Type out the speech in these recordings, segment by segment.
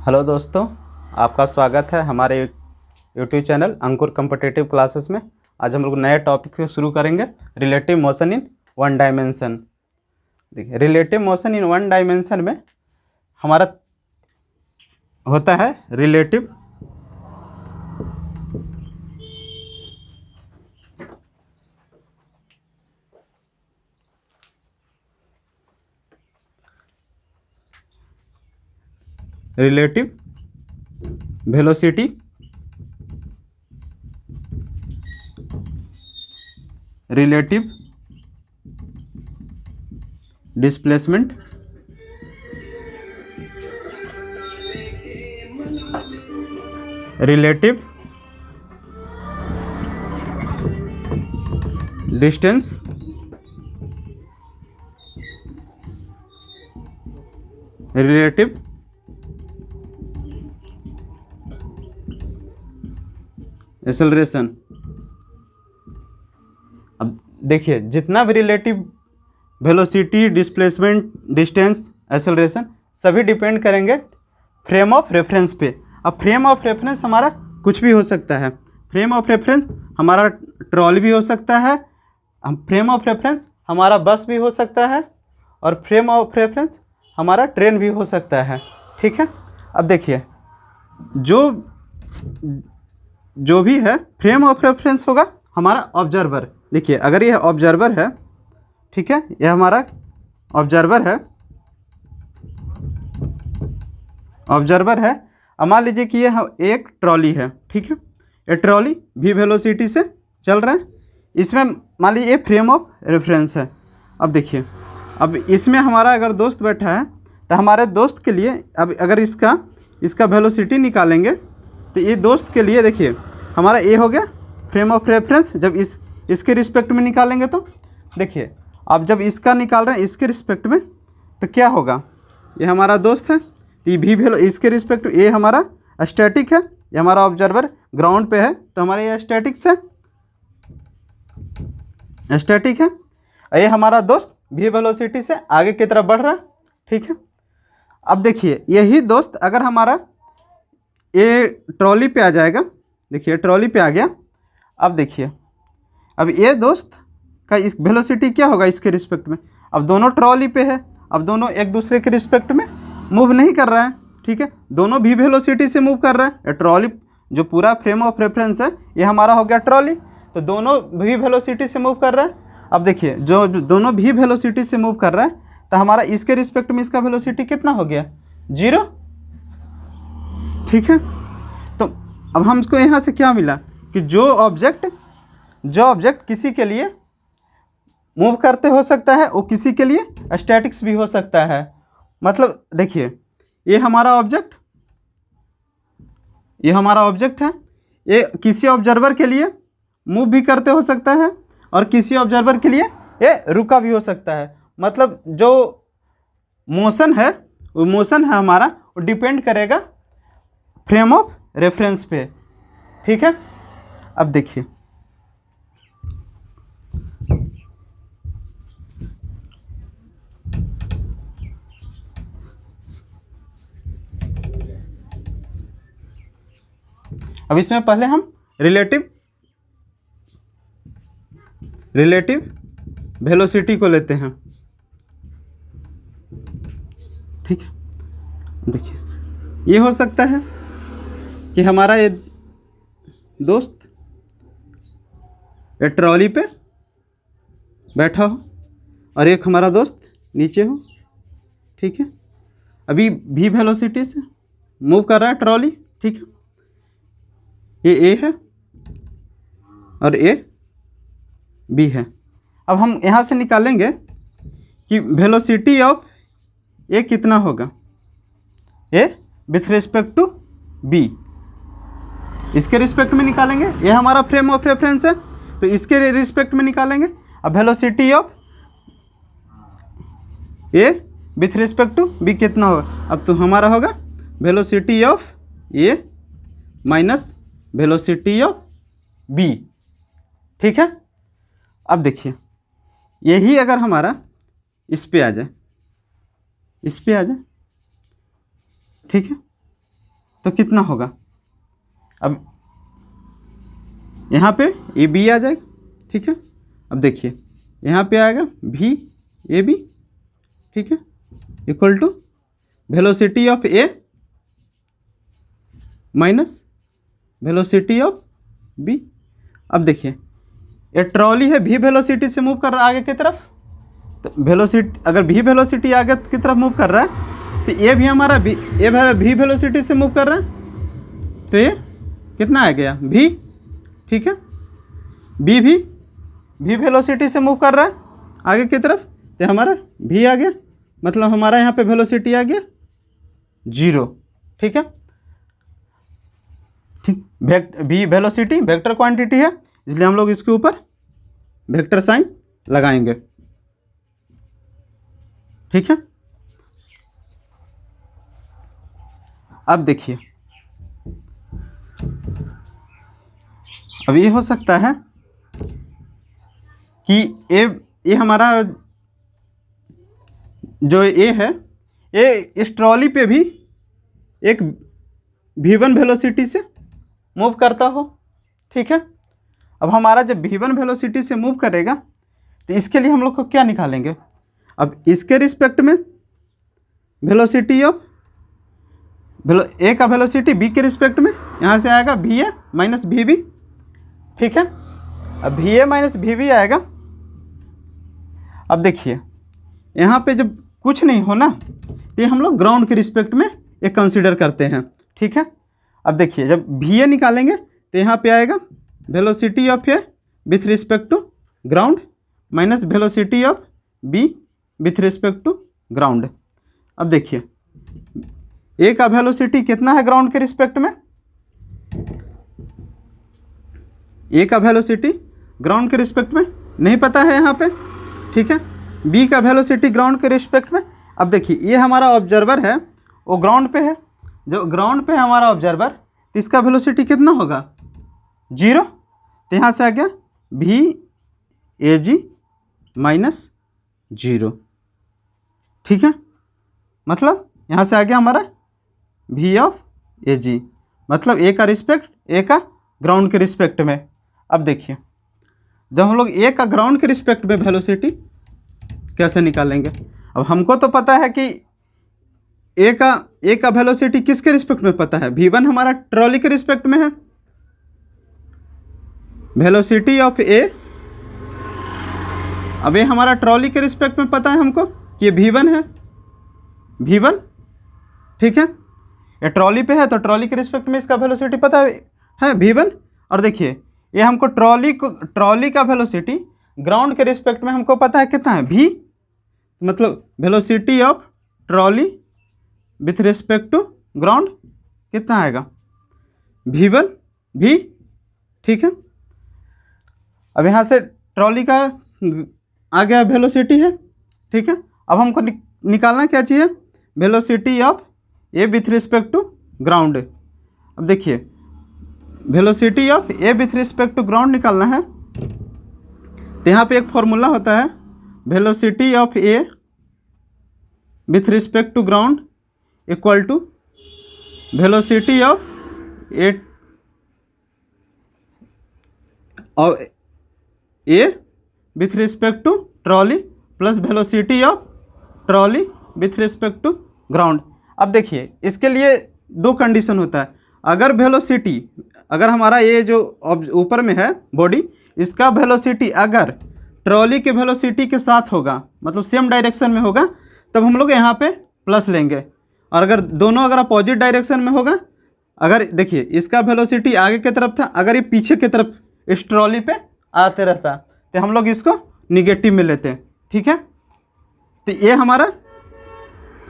Hello दोस्तों, आपका स्वागत है हमारे YouTube channel Ankur competitive classes में। आज हम लोग नए टॉपिक से शुरू करेंगे, relative motion in one dimension. देखिए, relative motion in one dimension में हमारा होता है relative velocity, relative displacement, relative distance, relative acceleration. अब देखिए, जितना भी relative velocity, displacement, distance, acceleration सभी डिपेंड करेंगे फ्रेम ऑफ रेफरेंस पे। अब फ्रेम ऑफ रेफरेंस हमारा कुछ भी हो सकता है। फ्रेम ऑफ रेफरेंस हमारा ट्रॉली भी हो सकता है, फ्रेम ऑफ रेफरेंस हमारा बस भी हो सकता है, और फ्रेम ऑफ रेफरेंस हमारा ट्रेन भी हो सकता है। ठीक है। अब देखिए, जो भी है फ्रेम ऑफ रेफरेंस होगा हमारा ऑब्जर्वर। देखिए, अगर यह ऑब्जर्वर है, ठीक है, यह हमारा ऑब्जर्वर है। अब मान लीजिए कि यह एक ट्रॉली है, ठीक है। ये ट्रॉली भी वेलोसिटी से चल रहा है। इसमें मान लीजिए ये फ्रेम ऑफ रेफरेंस है। अब देखिए, अब इसमें हमारा अगर दोस्त बैठा है तो हमारे दोस्त के लिए, अब अगर इसका वेलोसिटी निकालेंगे तो ये दोस्त के लिए देखिए हमारा ये हो गया फ्रेम ऑफ रेफरेंस। जब इसके रिस्पेक्ट में निकालेंगे तो देखिए, अब जब इसका निकाल रहे हैं इसके रिस्पेक्ट में तो क्या होगा, ये हमारा दोस्त है तो ये भी इसके रिस्पेक्ट, ये हमारा स्टैटिक है, ये हमारा ऑब्जर्वर ग्राउंड पे है तो हमारा ये स्टैटिक है। ये हमारा दोस्त भी वेलोसिटी से आगे की तरफ बढ़ रहा है, ठीक है। अब देखिए, यही दोस्त अगर हमारा ये ट्रॉली पे आ जाएगा, देखिए ट्रॉली पे आ गया। अब देखिए, अब ये दोस्त का इस वेलोसिटी क्या होगा इसके रिस्पेक्ट में। अब दोनों ट्रॉली पे है, अब दोनों एक दूसरे के रिस्पेक्ट में मूव नहीं कर रहा है, ठीक है, दोनों भी वेलोसिटी से मूव कर रहा है। ये ट्रॉली जो पूरा फ्रेम ऑफ रेफरेंस है ये हमारा हो गया ट्रॉली, तो दोनों भी वेलोसिटी से मूव कर रहा है। अब देखिए, जो दोनों भी वेलोसिटी से मूव कर रहा है तो हमारा इसके रिस्पेक्ट में इसका वेलोसिटी कितना हो गया, 0, ठीक है। तो अब हमको यहाँ से क्या मिला कि जो ऑब्जेक्ट किसी के लिए मूव करते हो सकता है वो किसी के लिए स्टैटिक्स भी हो सकता है। मतलब देखिए, ये हमारा ऑब्जेक्ट है, ये किसी ऑब्जर्वर के लिए मूव भी करते हो सकता है और किसी ऑब्जर्वर के लिए ये रुका भी हो सकता है। मतलब जो मोशन है वो मोशन है हमारा, वो डिपेंड करेगा फ्रेम ऑफ रेफरेंस पे, ठीक है। अब देखिए, अब इसमें पहले हम रिलेटिव वेलोसिटी को लेते हैं, ठीक है। देखिए, ये हो सकता है कि हमारा ये दोस्त ये ट्रॉली पे बैठा हो और एक हमारा दोस्त नीचे हो, ठीक है। अभी भी वेलोसिटी से मूव कर रहा है ट्रॉली, ठीक है। ये ए है और ए बी है। अब हम यहाँ से निकालेंगे कि वेलोसिटी ऑफ ए कितना होगा, ए विथ रिस्पेक्ट टू बी, इसके रिस्पेक्ट में निकालेंगे। ये हमारा फ्रेम ऑफ रेफरेंस है तो इसके रिस्पेक्ट में निकालेंगे। अब velocity of A with respect to B कितना होगा, अब तो हमारा होगा velocity of A minus velocity of B, ठीक है। अब देखिए, यही अगर हमारा इस पे आ जाए, ठीक है, तो कितना होगा, अब यहाँ पे ए बी आ जाएगा, ठीक है। अब देखिए यहाँ पे आएगा भी ए बी, ठीक है, equal to velocity of A minus velocity of B. अब देखिए ये ट्रॉली है, भी वेलोसिटी से मूव कर रहा है आगे की तरफ, तो वेलोसिटी अगर भी वेलोसिटी आगे की तरफ मूव कर रहा है तो ये भी हमारा भी वेलोसिटी से मूव कर रहा है, तो ये कितना आ गया भी, ठीक है। बी भी वेलोसिटी से मूव कर रहा है आगे की तरफ, तो हमारा भी आ गया, मतलब हमारा यहाँ पे वेलोसिटी आ गया 0, ठीक है। ठीक, भी वेलोसिटी वेक्टर क्वांटिटी है, इसलिए हम लोग इसके ऊपर वेक्टर साइन लगाएंगे, ठीक है। अब देखिए अब ये हो सकता है कि ये हमारा जो ए है ये इस ट्रॉली पे भी एक v1 वेलोसिटी से मूव करता हो, ठीक है। अब हमारा जब v1 वेलोसिटी से मूव करेगा तो इसके लिए हम लोग को क्या निकालेंगे, अब इसके रिस्पेक्ट में वेलोसिटी ऑफ ए का वेलोसिटी बी के रिस्पेक्ट में यहाँ से आएगा भी ए माइनस भी बी, ठीक है। अब भी ए माइनस भी बी आएगा। अब देखिए यहाँ पे जब कुछ नहीं हो ना तो ये हम लोग ग्राउंड के रिस्पेक्ट में एक कंसीडर करते हैं, ठीक है। अब देखिए जब भी ए निकालेंगे तो यहाँ पे आएगा velocity of A with respect to ground minus velocity of B with respect to ground. अब देखिए ए का वेलोसिटी कितना है ग्राउंड के रिस्पेक्ट में, ए का वेलोसिटी ग्राउंड के रिस्पेक्ट में नहीं पता है यहाँ पे, ठीक है। बी का वेलोसिटी ग्राउंड के रिस्पेक्ट में। अब देखिए ये हमारा ऑब्जर्वर है वो ग्राउंड पे है, जो ग्राउंड पे है हमारा ऑब्जर्वर तो इसका वेलोसिटी कितना होगा 0, तो यहाँ से आ गया भी ए जी माइनस 0, ठीक है। मतलब यहाँ से आ गया हमारा भी ऑफ ए जी, मतलब ए का रिस्पेक्ट ए का ग्राउंड के रिस्पेक्ट में। अब देखिए जब हम लोग ए का ग्राउंड के रिस्पेक्ट में वेलोसिटी कैसे निकालेंगे, अब हमको तो पता है कि ए का वेलोसिटी किसके रिस्पेक्ट में पता है, v1 हमारा ट्रॉली के रिस्पेक्ट में है, वेलोसिटी ऑफ ए, अब ये हमारा ट्रॉली के रिस्पेक्ट में पता है हमको कि ये v1 है, v1, ठीक है। ये ट्रॉली पे है तो ट्रॉली के रिस्पेक्ट में इसका वेलोसिटी पता है v1। और देखिए ये हमको ट्रॉली का वेलोसिटी ग्राउंड के रिस्पेक्ट में हमको पता है कितना है v, मतलब velocity of trolley with respect to ground कितना आएगा v1 भी, ठीक है। अब यहाँ से ट्रॉली का आ गया वेलोसिटी है, ठीक है। अब हमको निकालना क्या चाहिए, velocity of A with respect to ground. अब देखिए velocity of A with respect to ground निकालना है तो यहाँ पे एक फॉर्मूला होता है, velocity of A with respect to ground equal to velocity of A with respect to trolley plus velocity of trolley with respect to ground. अब देखिए इसके लिए दो कंडीशन होता है, अगर वेलोसिटी अगर हमारा ये जो ऊपर में है बॉडी इसका वेलोसिटी अगर ट्रॉली के वेलोसिटी के साथ होगा, मतलब सेम डायरेक्शन में होगा, तब हम लोग यहाँ पे प्लस लेंगे। और अगर दोनों अगर अपोजिट डायरेक्शन में होगा, अगर देखिए इसका वेलोसिटी आगे की तरफ था, अगर ये पीछे की तरफ इस ट्रॉली पे आते रहता तो हम लोग इसको निगेटिव में लेते हैं, ठीक है। तो ये हमारा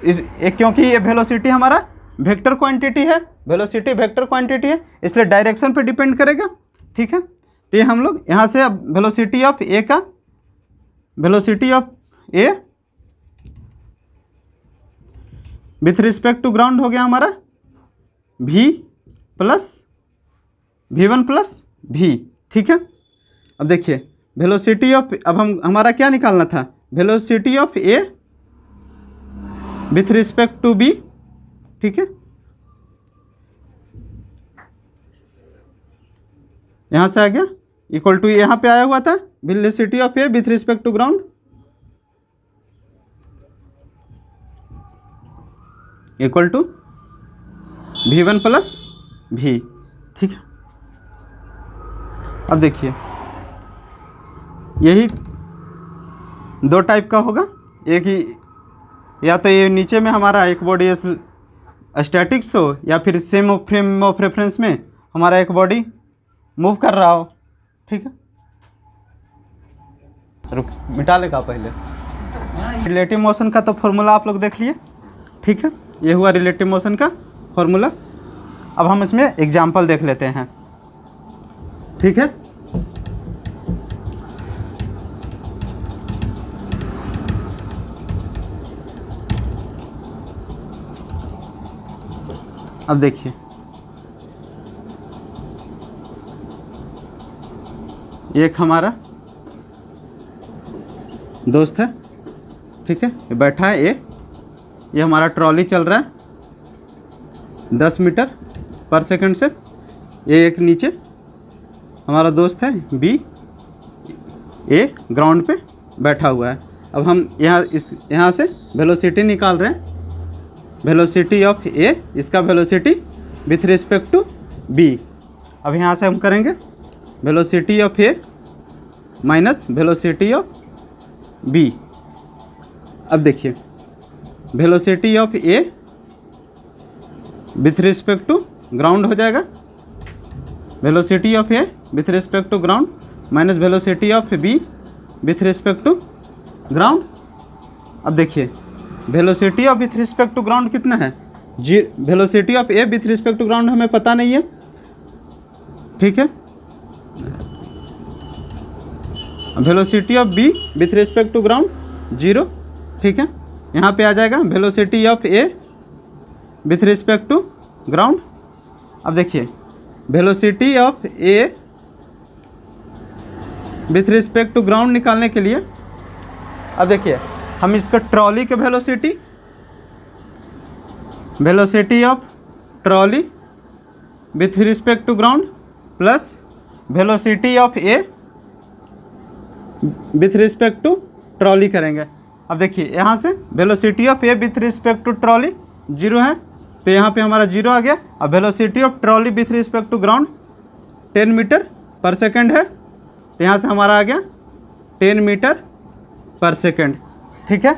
क्योंकि ये वेलोसिटी हमारा वेक्टर क्वांटिटी है, वेलोसिटी वेक्टर क्वांटिटी है, इसलिए डायरेक्शन पे डिपेंड करेगा, ठीक है। तो ये हम लोग यहाँ से अब वेलोसिटी ऑफ ए का velocity of A with respect to ground हो गया हमारा v plus v1 plus v, ठीक है। अब देखिए वेलोसिटी ऑफ, अब हमारा क्या निकालना था, velocity of A with respect to b, ठीक है। यहाँ से आ गया इक्वल टू, यहाँ पे आया हुआ था velocity of A with respect to ground equal to v1 plus v। ठीक है, अब देखिए यही दो टाइप का होगा। एक ही, या तो ये नीचे में हमारा एक बॉडी स्टैटिक्स हो, या फिर सेम फ्रेम ऑफ रेफरेंस में हमारा एक बॉडी मूव कर रहा हो। ठीक है, रुक मिटा लेगा पहले। रिलेटिव मोशन का तो फॉर्मूला आप लोग देख लिए। ठीक है, ये हुआ रिलेटिव मोशन का फॉर्मूला। अब हम इसमें एग्जाम्पल देख लेते हैं। ठीक है, अब देखिए एक हमारा दोस्त है। ठीक है, ये बैठा है ये हमारा ट्रॉली चल रहा है 10 मीटर पर सेकंड से। ये एक नीचे हमारा दोस्त है बी, ए ग्राउंड पे बैठा हुआ है। अब हम यहाँ से वेलोसिटी निकाल रहे हैं, वेलोसिटी ऑफ ए, इसका velocity with respect to B. अब यहाँ से हम करेंगे velocity of A minus velocity of B. अब देखिए velocity of A with respect to ground हो जाएगा, velocity of A with respect to ground minus velocity of B with respect to ground. अब देखिए velocity of with respect to ground कितना है, velocity of A with respect to ground हमें पता नहीं है। ठीक है, velocity of B with respect to ground 0। ठीक है, यहाँ पे आ जाएगा velocity of A with respect to ground. अब देखिए velocity of A with respect to ground निकालने के लिए, अब देखिए हम इसका ट्रॉली के velocity of trolley with respect to ground plus velocity of A with respect to trolley करेंगे। अब देखिए यहाँ से velocity of A with respect to trolley 0 है, तो यहाँ पे हमारा 0 आ गया। अब velocity of trolley with respect to ground 10 metre पर सेकंड है, तो यहाँ से हमारा आ गया 10 मीटर पर सेकंड। ठीक है,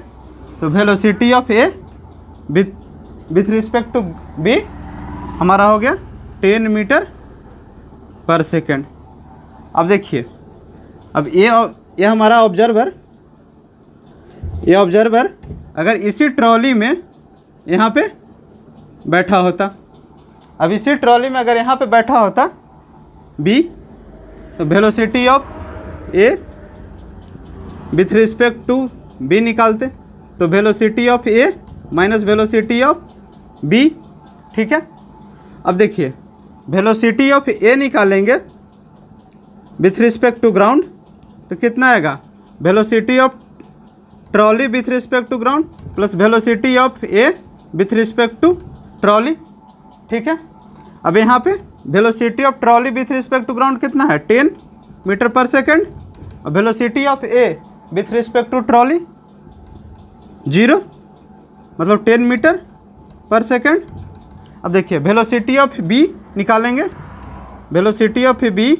तो velocity of A with respect to B हमारा हो गया 10 मीटर पर सेकंड। अब देखिए अब ये हमारा ऑब्जर्वर, ये ऑब्जर्वर अगर इसी ट्रॉली में यहाँ पे बैठा होता, अब इसी ट्रॉली में अगर यहाँ पे बैठा होता बी, तो velocity of A with respect to B निकालते, तो velocity of A minus velocity of B. ठीक है, अब देखिए वेलोसिटी ऑफ ए निकालेंगे विथ रिस्पेक्ट टू ग्राउंड, तो कितना आएगा, velocity of trolley with respect to ground plus velocity of A with respect to trolley. ठीक है, अब यहाँ पे velocity of trolley with respect to ground कितना है 10 मीटर पर सेकंड, और velocity of A with respect to trolley 0, मतलब 10 मीटर पर सेकंड। अब देखिए वेलोसिटी ऑफ बी निकालेंगे, velocity of B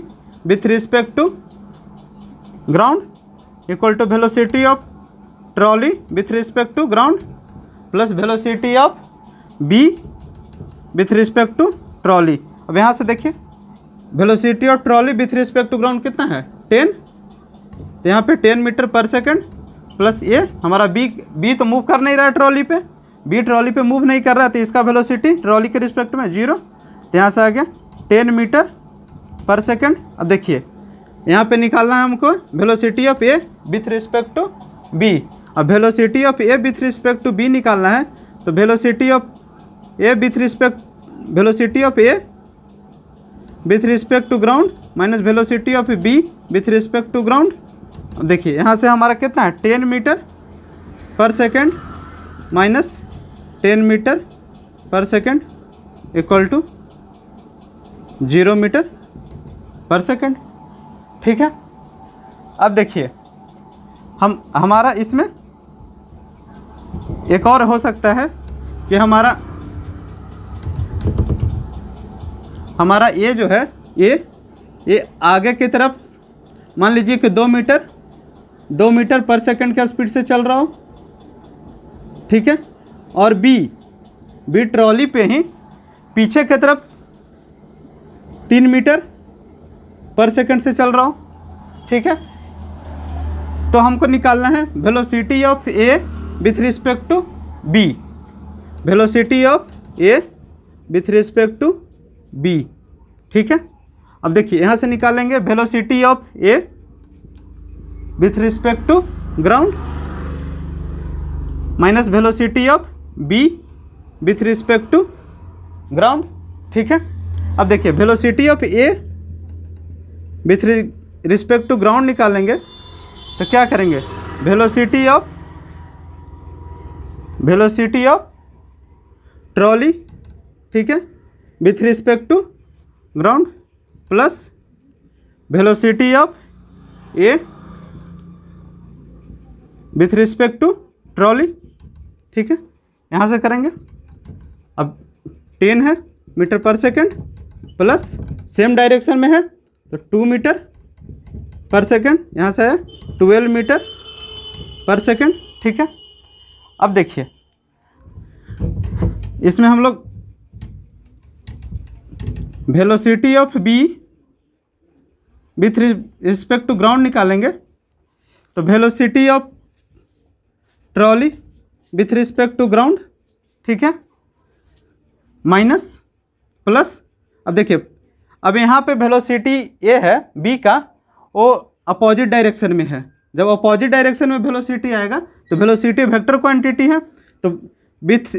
with respect to ground equal to velocity of trolley with respect to ground plus velocity of B with respect to trolley. अब यहाँ से देखिए velocity of trolley with respect to ground कितना है 10, तो यहाँ पे 10 metre पर सेकंड प्लस ये हमारा बी तो मूव कर नहीं रहा है ट्रॉली पे, बी ट्रॉली पे मूव नहीं कर रहा है, तो इसका वेलोसिटी ट्रॉली के रिस्पेक्ट में 0, तो यहाँ से आ गया 10 मीटर पर सेकंड। अब देखिए यहाँ पे निकालना है हमको velocity of A with respect to B. अब velocity of A with respect to B निकालना है, तो velocity of A with respect to ground minus velocity of B with respect to ground. अब देखिए यहाँ से हमारा कितना है 10 मीटर पर सेकंड माइनस 10 मीटर पर सेकंड इक्वल टू 0 मीटर पर सेकंड। ठीक है, अब देखिए हमारा इसमें एक और हो सकता है कि हमारा ये जो है ये आगे की तरफ मान लीजिए कि 2 मीटर पर सेकंड के स्पीड से चल रहा हो। ठीक है, और बी ट्रॉली पे ही पीछे की तरफ 3 मीटर पर सेकंड से चल रहा हो। ठीक है, तो हमको निकालना है velocity of A with respect to B, velocity of A with respect to B. ठीक है, अब देखिए यहाँ से निकालेंगे velocity of A with respect to ground minus velocity of B with respect to ground. ठीक है, अब देखिए velocity of A with respect to ground निकालेंगे तो क्या करेंगे, वेलोसिटी ऑफ ट्रॉली, ठीक है, with respect to ground plus velocity of A with respect to trolley. ठीक है, यहाँ से करेंगे, अब 10 है मीटर पर सेकंड प्लस सेम डायरेक्शन में है तो 2 मीटर पर सेकंड, यहाँ से है 12 मीटर पर सेकंड। ठीक है, अब देखिए इसमें हम लोग velocity of B with respect to ground निकालेंगे तो velocity of trolley with respect to ground, ठीक है, माइनस प्लस। अब देखिए अब यहाँ पे वेलोसिटी ये है बी का, वो अपोजिट डायरेक्शन में है। जब अपोजिट डायरेक्शन में वेलोसिटी आएगा तो वेलोसिटी वेक्टर क्वांटिटी है तो विथ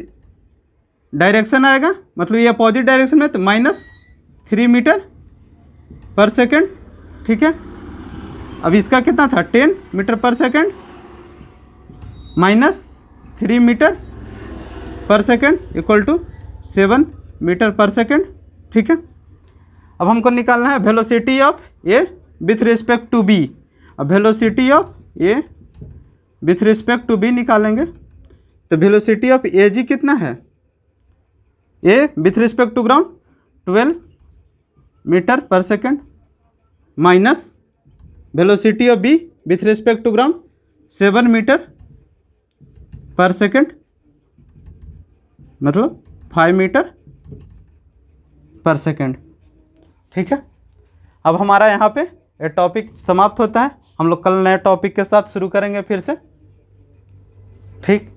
डायरेक्शन आएगा, मतलब ये अपोजिट डायरेक्शन में तो -3 मीटर पर सेकंड। ठीक है, अब इसका कितना था 10 मीटर पर सेकंड -3 मीटर पर सेकंड इक्वल टू 7 मीटर पर सेकंड। ठीक है, अब हमको निकालना है velocity of A with respect to B. अब velocity of A with respect to B निकालेंगे तो वेलोसिटी ऑफ ए जी कितना है, A with respect to ground 12 metre पर second minus velocity of B with respect to ground 7 metre पर second, मतलब 5 metre पर सेकंड। ठीक है, अब हमारा यहाँ पे ये टॉपिक समाप्त होता है। हम लोग कल नए टॉपिक के साथ शुरू करेंगे फिर से। ठीक।